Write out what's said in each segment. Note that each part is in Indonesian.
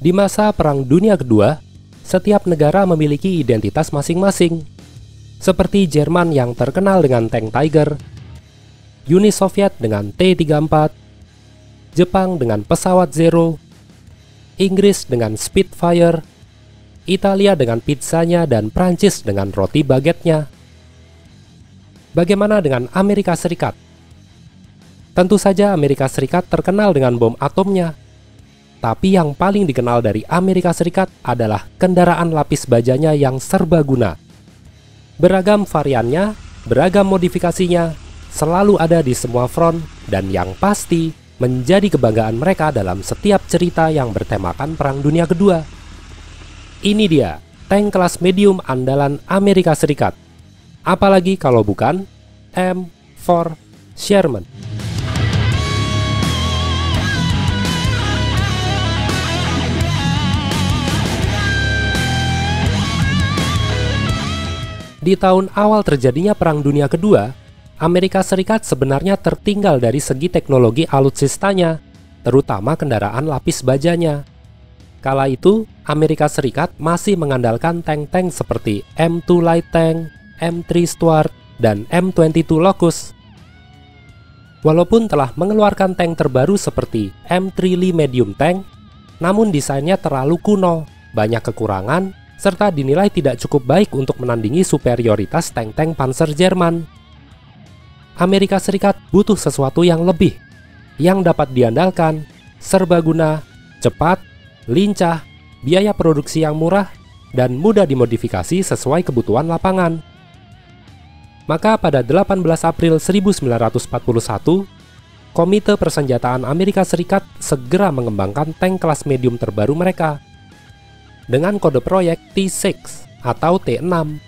Di masa Perang Dunia Kedua, setiap negara memiliki identitas masing-masing. Seperti Jerman yang terkenal dengan tank Tiger, Uni Soviet dengan T-34, Jepang dengan pesawat Zero, Inggris dengan Spitfire, Italia dengan pizzanya, dan Prancis dengan roti baguette-nya. Bagaimana dengan Amerika Serikat? Tentu saja Amerika Serikat terkenal dengan bom atomnya. Tapi yang paling dikenal dari Amerika Serikat adalah kendaraan lapis bajanya yang serbaguna. Beragam variannya, beragam modifikasinya, selalu ada di semua front, dan yang pasti menjadi kebanggaan mereka dalam setiap cerita yang bertemakan Perang Dunia Kedua. Ini dia, tank kelas medium andalan Amerika Serikat. Apalagi kalau bukan M4 Sherman. Di tahun awal terjadinya Perang Dunia Kedua, Amerika Serikat sebenarnya tertinggal dari segi teknologi alutsistanya, terutama kendaraan lapis bajanya. Kala itu, Amerika Serikat masih mengandalkan tank-tank seperti M2 Light Tank, M3 Stuart, dan M22 Locust. Walaupun telah mengeluarkan tank terbaru seperti M3 Lee Medium Tank, namun desainnya terlalu kuno, banyak kekurangan, serta dinilai tidak cukup baik untuk menandingi superioritas tank-tank Panzer Jerman. Amerika Serikat butuh sesuatu yang lebih, yang dapat diandalkan, serbaguna, cepat, lincah, biaya produksi yang murah, dan mudah dimodifikasi sesuai kebutuhan lapangan. Maka pada 18 April 1941, Komite Persenjataan Amerika Serikat segera mengembangkan tank kelas medium terbaru mereka dengan kode proyek T6 atau T6.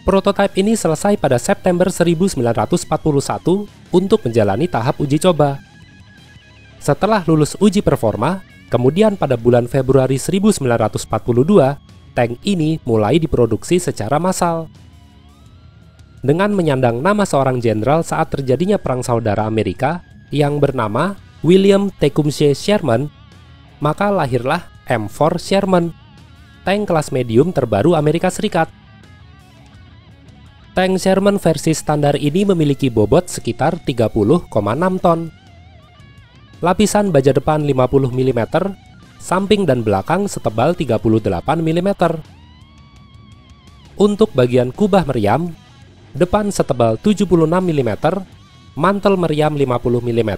Prototipe ini selesai pada September 1941 untuk menjalani tahap uji coba. Setelah lulus uji performa, kemudian pada bulan Februari 1942, tank ini mulai diproduksi secara massal. Dengan menyandang nama seorang jenderal saat terjadinya Perang Saudara Amerika yang bernama William Tecumseh Sherman, maka lahirlah M4 Sherman, tank kelas medium terbaru Amerika Serikat. Tank Sherman versi standar ini memiliki bobot sekitar 30,6 ton. Lapisan baja depan 50 mm, samping dan belakang setebal 38 mm. Untuk bagian kubah meriam, depan setebal 76 mm, mantel meriam 50 mm,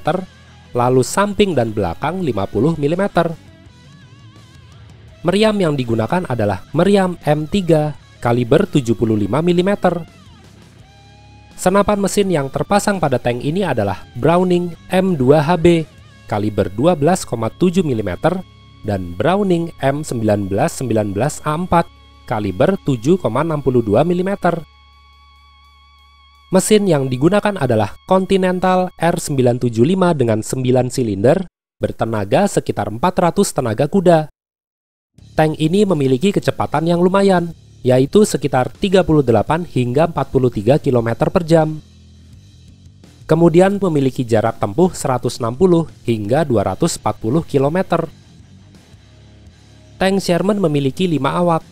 lalu samping dan belakang 50 mm. Meriam yang digunakan adalah meriam M3 kaliber 75 mm. Senapan mesin yang terpasang pada tank ini adalah Browning M2HB kaliber 12,7 mm dan Browning M1919A4 kaliber 7,62 mm. Mesin yang digunakan adalah Continental R975 dengan 9 silinder bertenaga sekitar 400 tenaga kuda. Tank ini memiliki kecepatan yang lumayan, yaitu sekitar 38 hingga 43 km per jam. Kemudian memiliki jarak tempuh 160 hingga 240 km. Tank Sherman memiliki 5 awak,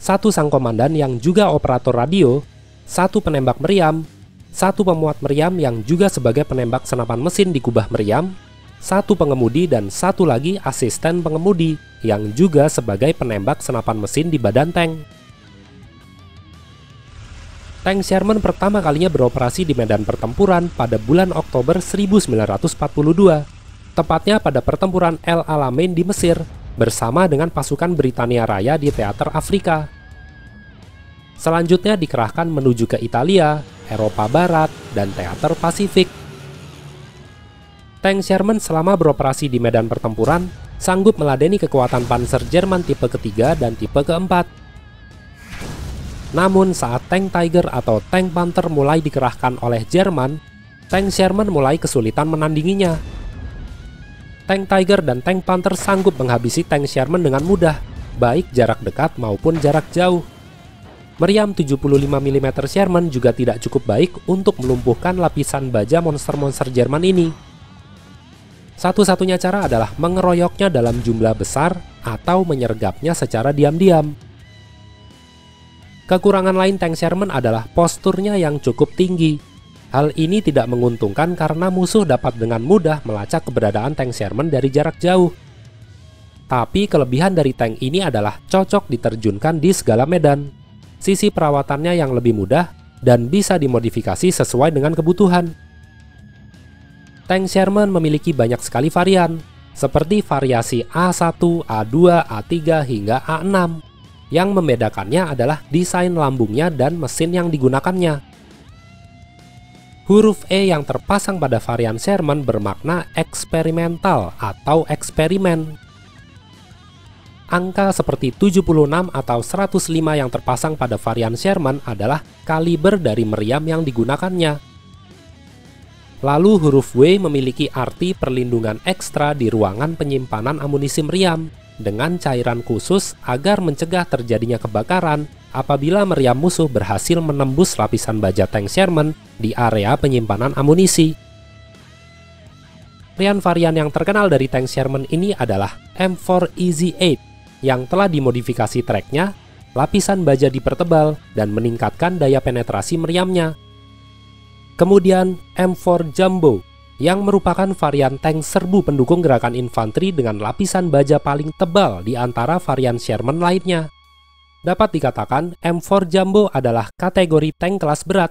1 sang komandan yang juga operator radio, 1 penembak meriam, 1 pemuat meriam yang juga sebagai penembak senapan mesin di kubah meriam, 1 pengemudi dan 1 lagi asisten pengemudi yang juga sebagai penembak senapan mesin di badan tank. Tank Sherman pertama kalinya beroperasi di medan pertempuran pada bulan Oktober 1942, tepatnya pada pertempuran El Alamein di Mesir, bersama dengan pasukan Britania Raya di teater Afrika. Selanjutnya dikerahkan menuju ke Italia, Eropa Barat, dan teater Pasifik. Tank Sherman selama beroperasi di medan pertempuran sanggup meladeni kekuatan Panzer Jerman tipe ketiga dan tipe keempat. Namun saat tank Tiger atau tank Panther mulai dikerahkan oleh Jerman, tank Sherman mulai kesulitan menandinginya. Tank Tiger dan tank Panther sanggup menghabisi tank Sherman dengan mudah, baik jarak dekat maupun jarak jauh. Meriam 75 mm Sherman juga tidak cukup baik untuk melumpuhkan lapisan baja monster-monster Jerman ini. Satu-satunya cara adalah mengeroyoknya dalam jumlah besar atau menyergapnya secara diam-diam. Kekurangan lain tank Sherman adalah posturnya yang cukup tinggi. Hal ini tidak menguntungkan karena musuh dapat dengan mudah melacak keberadaan tank Sherman dari jarak jauh. Tapi kelebihan dari tank ini adalah cocok diterjunkan di segala medan. Sisi perawatannya yang lebih mudah dan bisa dimodifikasi sesuai dengan kebutuhan. Tank Sherman memiliki banyak sekali varian, seperti variasi A1, A2, A3, hingga A6. Yang membedakannya adalah desain lambungnya dan mesin yang digunakannya. Huruf E yang terpasang pada varian Sherman bermakna eksperimental atau eksperimen. Angka seperti 76 atau 105 yang terpasang pada varian Sherman adalah kaliber dari meriam yang digunakannya. Lalu huruf W memiliki arti perlindungan ekstra di ruangan penyimpanan amunisi meriam dengan cairan khusus agar mencegah terjadinya kebakaran apabila meriam musuh berhasil menembus lapisan baja tank Sherman di area penyimpanan amunisi. Varian yang terkenal dari tank Sherman ini adalah M4 Easy 8 yang telah dimodifikasi treknya, lapisan baja dipertebal, dan meningkatkan daya penetrasi meriamnya. Kemudian M4 Jumbo yang merupakan varian tank serbu pendukung gerakan infanteri dengan lapisan baja paling tebal di antara varian Sherman lainnya. Dapat dikatakan M4 Jumbo adalah kategori tank kelas berat.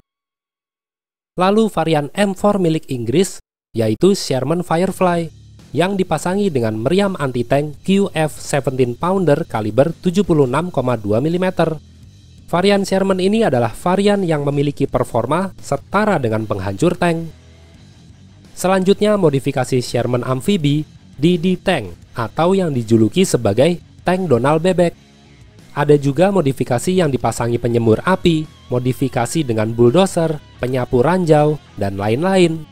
Lalu varian M4 milik Inggris yaitu Sherman Firefly yang dipasangi dengan meriam anti-tank QF 17 pounder kaliber 76,2 mm. Varian Sherman ini adalah varian yang memiliki performa setara dengan penghancur tank. Selanjutnya modifikasi Sherman Amfibi DD Tank atau yang dijuluki sebagai tank Donald bebek. Ada juga modifikasi yang dipasangi penyembur api, modifikasi dengan bulldozer, penyapu ranjau, dan lain-lain.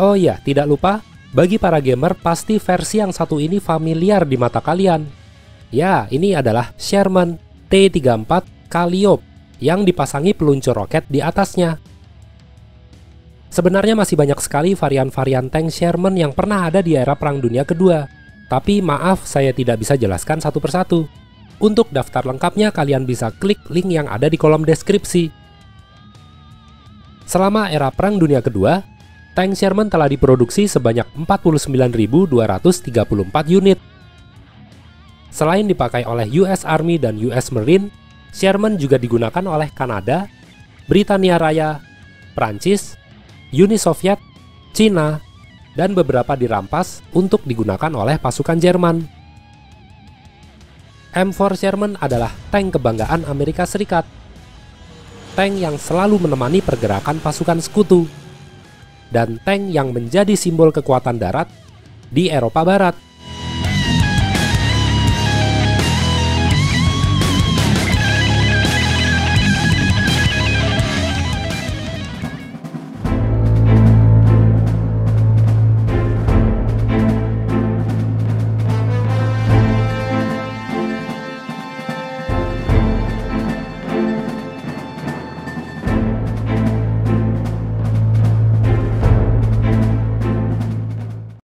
Oh ya, tidak lupa, bagi para gamer pasti versi yang satu ini familiar di mata kalian. Ya, ini adalah Sherman T-34 Calliope yang dipasangi peluncur roket di atasnya. Sebenarnya masih banyak sekali varian-varian tank Sherman yang pernah ada di era Perang Dunia Kedua. Tapi maaf, saya tidak bisa jelaskan satu persatu. Untuk daftar lengkapnya kalian bisa klik link yang ada di kolom deskripsi. Selama era Perang Dunia Kedua, tank Sherman telah diproduksi sebanyak 49.234 unit. Selain dipakai oleh US Army dan US Marine, Sherman juga digunakan oleh Kanada, Britania Raya, Prancis, Uni Soviet, Cina, dan beberapa dirampas untuk digunakan oleh pasukan Jerman. M4 Sherman adalah tank kebanggaan Amerika Serikat. Tank yang selalu menemani pergerakan pasukan sekutu. Dan tank yang menjadi simbol kekuatan darat di Eropa Barat.